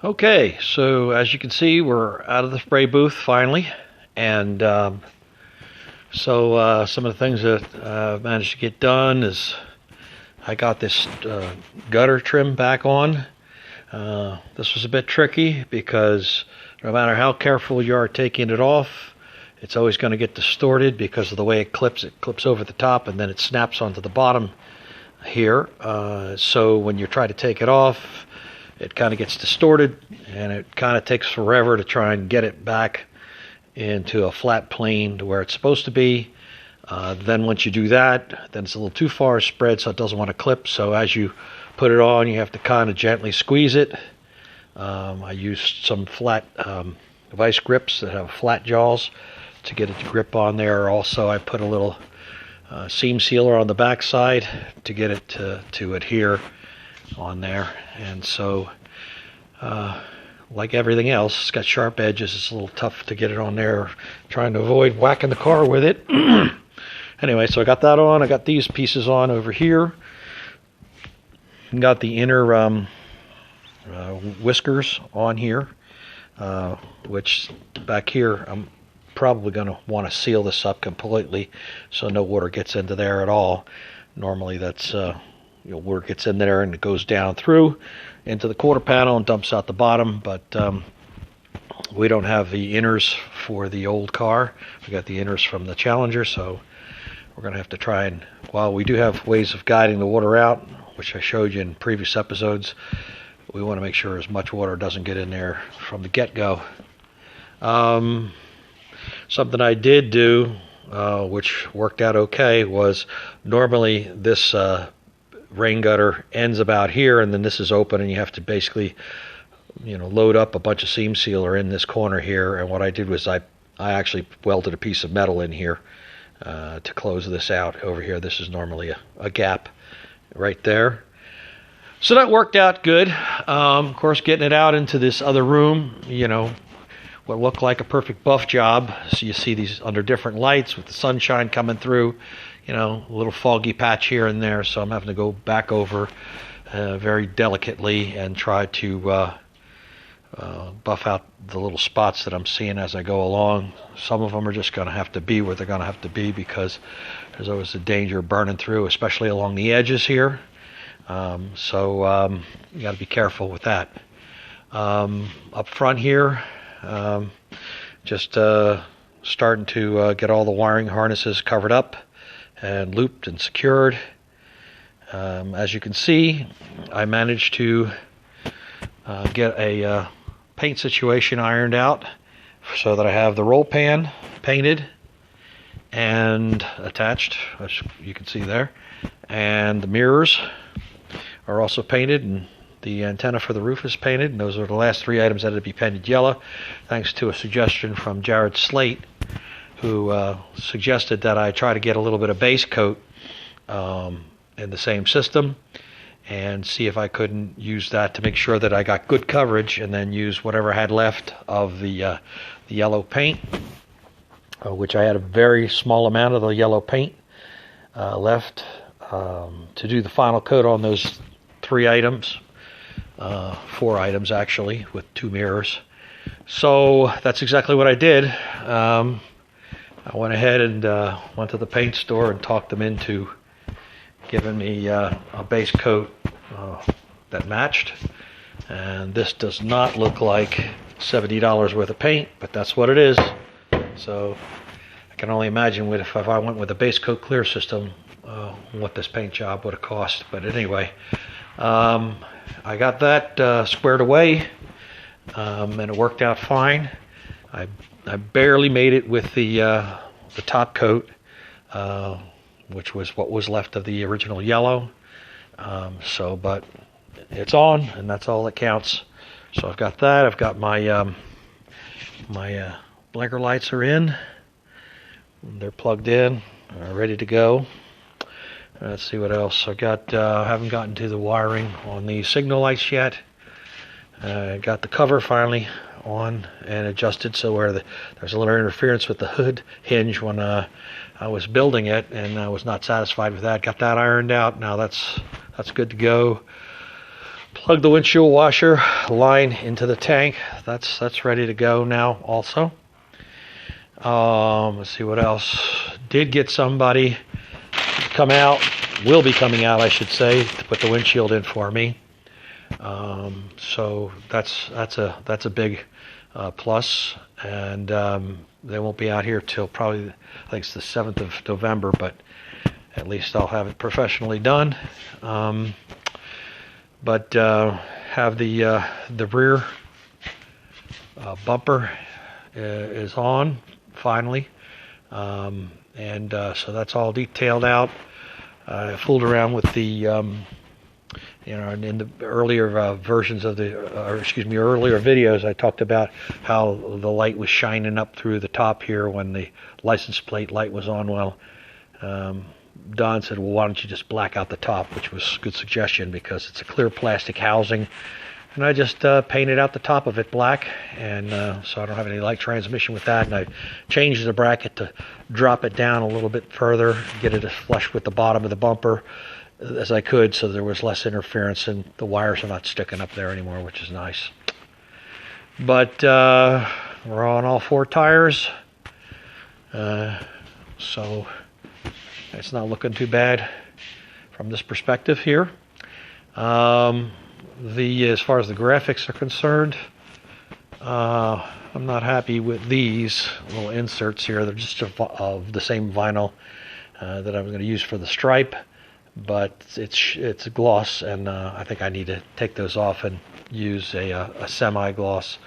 Okay, so as you can see, we're out of the spray booth finally, and some of the things that I've managed to get done is I got this gutter trim back on. This was a bit tricky because no matter how careful you are taking it off, it's always going to get distorted because of the way it clips. It clips over the top and then it snaps onto the bottom here. So when you try to take it off, it kind of gets distorted, and it kind of takes forever to try and get it back into a flat plane to where it's supposed to be. Then once you do that, then it's a little too far spread, so it doesn't want to clip. So as you put it on, you have to kind of gently squeeze it. I used some flat vice grips that have flat jaws to get it to grip on there. Also, I put a little seam sealer on the back side to get it to adhere on there. And so like everything else, it's got sharp edges. It's a little tough to get it on there, trying to avoid whacking the car with it. Anyway, so I got that on. I got these pieces on over here. Got the inner whiskers on here, which back here I'm probably going to want to seal this up completely so no water gets into there at all. Normally that's water gets in there and it goes down through into the quarter panel and dumps out the bottom, but we don't have the inners for the old car. We got the inners from the Challenger, so we're going to have to try and, while we do have ways of guiding the water out, which I showed you in previous episodes, we want to make sure as much water doesn't get in there from the get-go. Something I did do, which worked out okay, was normally this rain gutter ends about here, and then this is open, and you have to basically, load up a bunch of seam sealer in this corner here. And what I did was I actually welded a piece of metal in here to close this out over here. This is normally a gap right there. So that worked out good. Of course, getting it out into this other room, what looked like a perfect buff job. So you see these under different lights with the sunshine coming through, a little foggy patch here and there. So I'm having to go back over very delicately and try to buff out the little spots that I'm seeing as I go along. Some of them are just going to have to be where they're going to have to be because there's always a danger of burning through, especially along the edges here. So you got to be careful with that. Up front here, just starting to get all the wiring harnesses covered up and looped and secured. As you can see, I managed to get a paint situation ironed out so that I have the roll pan painted and attached, as you can see there, and the mirrors are also painted, and the antenna for the roof is painted, and those are the last three items that had to be painted yellow, thanks to a suggestion from Jared Slate, who suggested that I try to get a little bit of base coat in the same system and see if I couldn't use that to make sure that I got good coverage, and then use whatever I had left of the yellow paint, which I had a very small amount of the yellow paint left to do the final coat on those three items, four items actually, with two mirrors. So that's exactly what I did. I went ahead and went to the paint store and talked them into giving me a base coat that matched. And this does not look like $70 worth of paint, but that's what it is. So I can only imagine if I went with a base coat clear system, what this paint job would have cost. But anyway, I got that squared away, and it worked out fine. I barely made it with the top coat, which was what was left of the original yellow. But it's on, and that's all that counts. So I've got that. I've got my my blinker lights are in. They're plugged in, ready to go. Let's see what else I got. Haven't gotten to the wiring on the signal lights yet. Got the cover finally on and adjusted so where there's a little interference with the hood hinge when I was building it, and I was not satisfied with that. Got that ironed out. Now that's good to go. Plug the windshield washer line into the tank. That's ready to go now also. Let's see what else. Did get somebody to come out, will be coming out I should say, to put the windshield in for me. So that's a big plus, and they won't be out here till probably, I think it's the 7th of November, but at least I'll have it professionally done. But have the rear bumper is on finally, and so that's all detailed out. I fooled around with the in the earlier versions of earlier videos, I talked about how the light was shining up through the top here when the license plate light was on. Well, Don said, well, why don't you just black out the top, which was a good suggestion because it's a clear plastic housing. And I just painted out the top of it black, and so I don't have any light transmission with that. And I changed the bracket to drop it down a little bit further, get it as flush with the bottom of the bumper as I could, so there was less interference and the wires are not sticking up there anymore, which is nice. But we're on all 4 tires, so it's not looking too bad from this perspective here. As far as the graphics are concerned, I'm not happy with these little inserts here. They're just of the same vinyl that I'm going to use for the stripe, but it's gloss, and I think I need to take those off and use a semi-gloss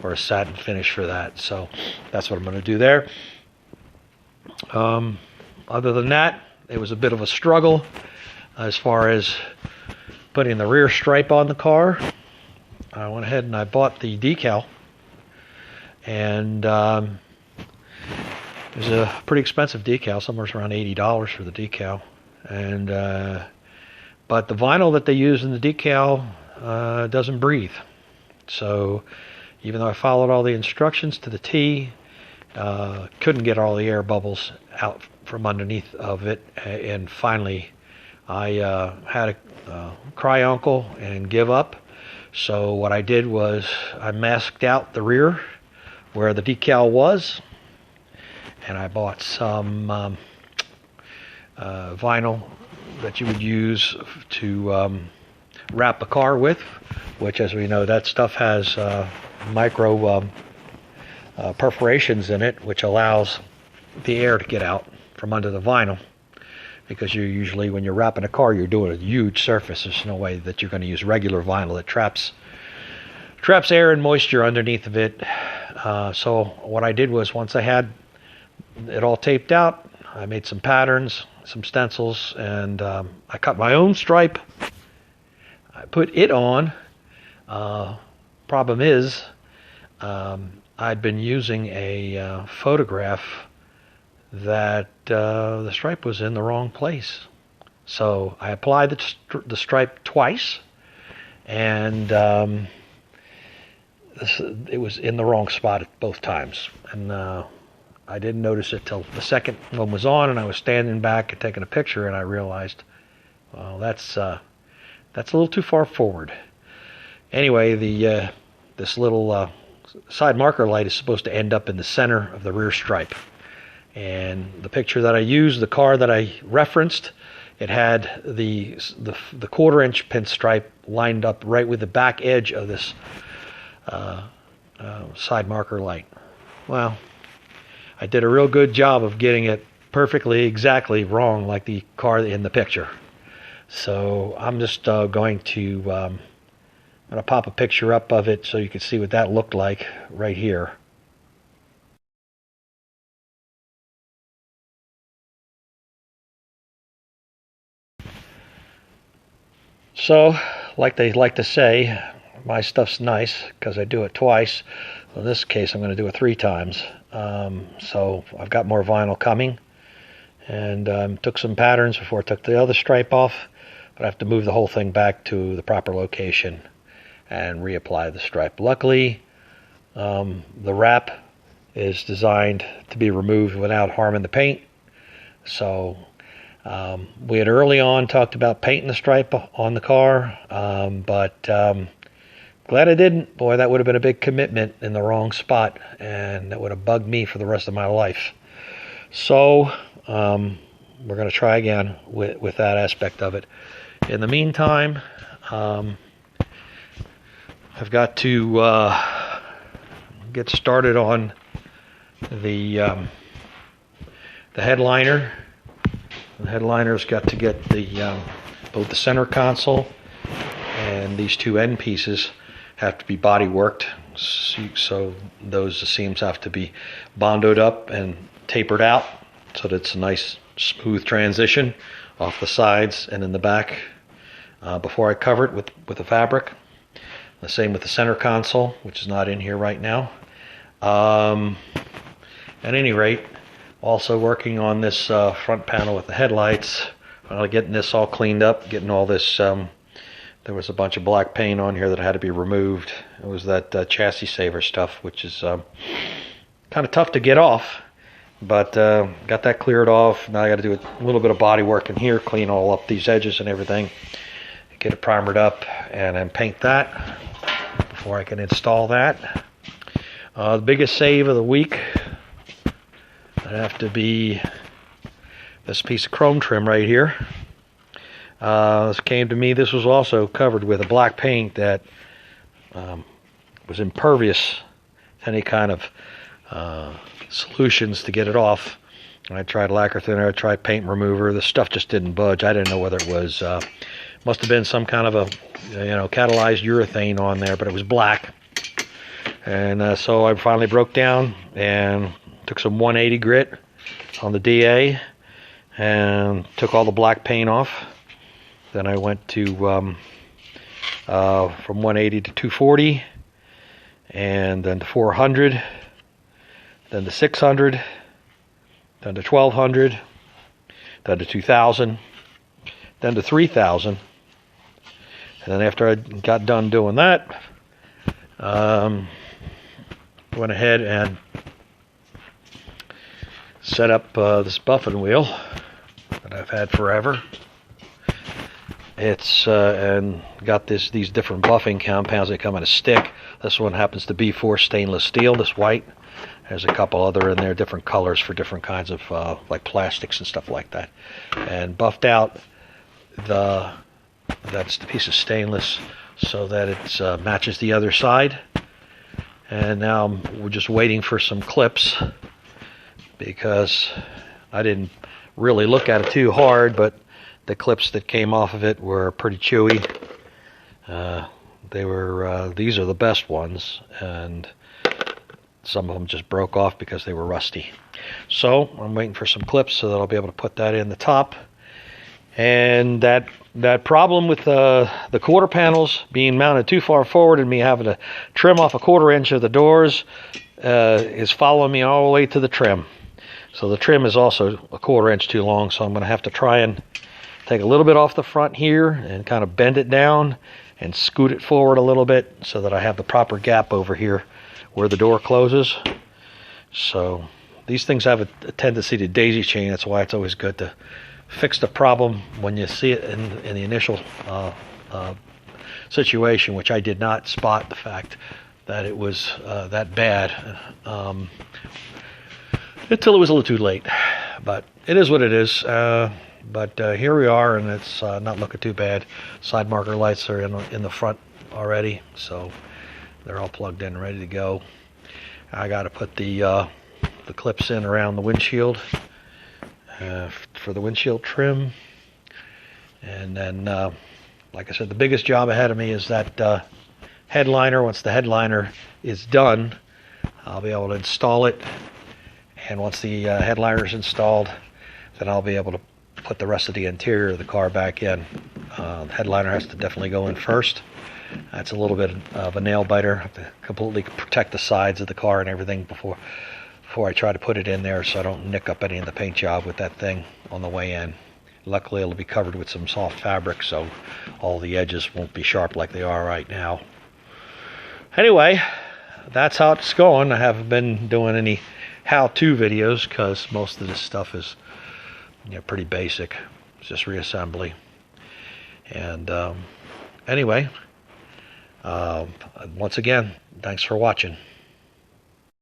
or a satin finish for that. So that's what I'm going to do there. Other than that, it was a bit of a struggle as far as putting the rear stripe on the car. I went ahead and I bought the decal, and it was a pretty expensive decal, somewhere around $80 for the decal. And but the vinyl that they use in the decal doesn't breathe. So even though I followed all the instructions to the T, couldn't get all the air bubbles out from underneath of it. And finally, I had to cry uncle and give up. So what I did was I masked out the rear where the decal was, and I bought some vinyl that you would use to wrap a car with, which, as we know, that stuff has micro perforations in it, which allows the air to get out from under the vinyl. Because you're usually, when you're wrapping a car, you're doing a huge surface. There's no way that you're going to use regular vinyl that traps air and moisture underneath of it. So what I did was, once I had it all taped out, I made some patterns, some stencils, and I cut my own stripe. I put it on. Problem is, I'd been using a photograph that the stripe was in the wrong place. So I applied the stripe twice, and it was in the wrong spot at both times. And I didn't notice it till the second one was on, and I was standing back and taking a picture, and I realized, well, that's a little too far forward. Anyway, this little side marker light is supposed to end up in the center of the rear stripe. And the picture that I used, the car that I referenced, it had the 1/4-inch pinstripe lined up right with the back edge of this side marker light. Well, I did a real good job of getting it perfectly, exactly wrong like the car in the picture. So I'm just going to pop a picture up of it so you can see what that looked like right here. So, like they like to say, my stuff's nice because I do it twice. In this case, I'm going to do it 3 times. So I've got more vinyl coming, and took some patterns before I took the other stripe off, but I have to move the whole thing back to the proper location and reapply the stripe. Luckily, the wrap is designed to be removed without harming the paint, so We had early on talked about painting the stripe on the car, but glad I didn't. Boy, that would have been a big commitment in the wrong spot, and that would have bugged me for the rest of my life. So we're going to try again with that aspect of it. In the meantime, I've got to get started on the headliner. The headliner's got to get the both the center console and these two end pieces have to be body worked, so those seams have to be bondoed up and tapered out so that it's a nice smooth transition off the sides and in the back before I cover it with the fabric. The same with the center console, which is not in here right now. At any rate, also working on this front panel with the headlights, getting this all cleaned up, getting all this, there was a bunch of black paint on here that had to be removed. It was that chassis saver stuff, which is kind of tough to get off, but got that cleared off. Now I got to do a little bit of body work in here, clean all up these edges and everything, get it primered up, and then paint that before I can install that. The biggest save of the week would have to be this piece of chrome trim right here. This came to me. This was also covered with a black paint that was impervious to any kind of solutions to get it off. I tried lacquer thinner, I tried paint remover. The stuff just didn't budge. I didn't know whether it was must have been some kind of a catalyzed urethane on there, but it was black. And so I finally broke down and took some 180 grit on the DA and took all the black paint off. Then I went to from 180 to 240, and then to 400, then to 600, then to 1200, then to 2000, then to 3000. And then after I got done doing that, went ahead and set up this buffing wheel that I've had forever. It's and got these different buffing compounds that come in a stick. This one happens to be for stainless steel, this white. There's a couple other in there, different colors for different kinds of like plastics and stuff like that. And buffed out that's the piece of stainless so that it matches the other side. And now we're just waiting for some clips, because I didn't really look at it too hard, but the clips that came off of it were pretty chewy. They were these are the best ones, and some of them just broke off because they were rusty. So I'm waiting for some clips so that I'll be able to put that in the top. And that problem with the quarter panels being mounted too far forward and me having to trim off a 1/4 inch of the doors is following me all the way to the trim. So the trim is also a 1/4 inch too long, so I'm going to have to try and take a little bit off the front here and kind of bend it down and scoot it forward a little bit so that I have the proper gap over here where the door closes. So these things have a tendency to daisy chain. That's why it's always good to fix the problem when you see it in the initial situation, which I did not spot the fact that it was that bad until it was a little too late. But it is what it is. But here we are, and it's not looking too bad. Side marker lights are in the front already, so they're all plugged in, ready to go. I got to put the clips in around the windshield for the windshield trim, and then, like I said, the biggest job ahead of me is that headliner. Once the headliner is done, I'll be able to install it, and once the headliner is installed, then I'll be able to put the rest of the interior of the car back in. The headliner has to definitely go in first. That's a little bit of a nail biter. I have to completely protect the sides of the car and everything before I try to put it in there, so I don't nick up any of the paint job with that thing on the way in. Luckily it'll be covered with some soft fabric, so all the edges won't be sharp like they are right now. Anyway, that's how it's going. I haven't been doing any how-to videos because most of this stuff is pretty basic. It's just reassembly. And anyway, once again, thanks for watching.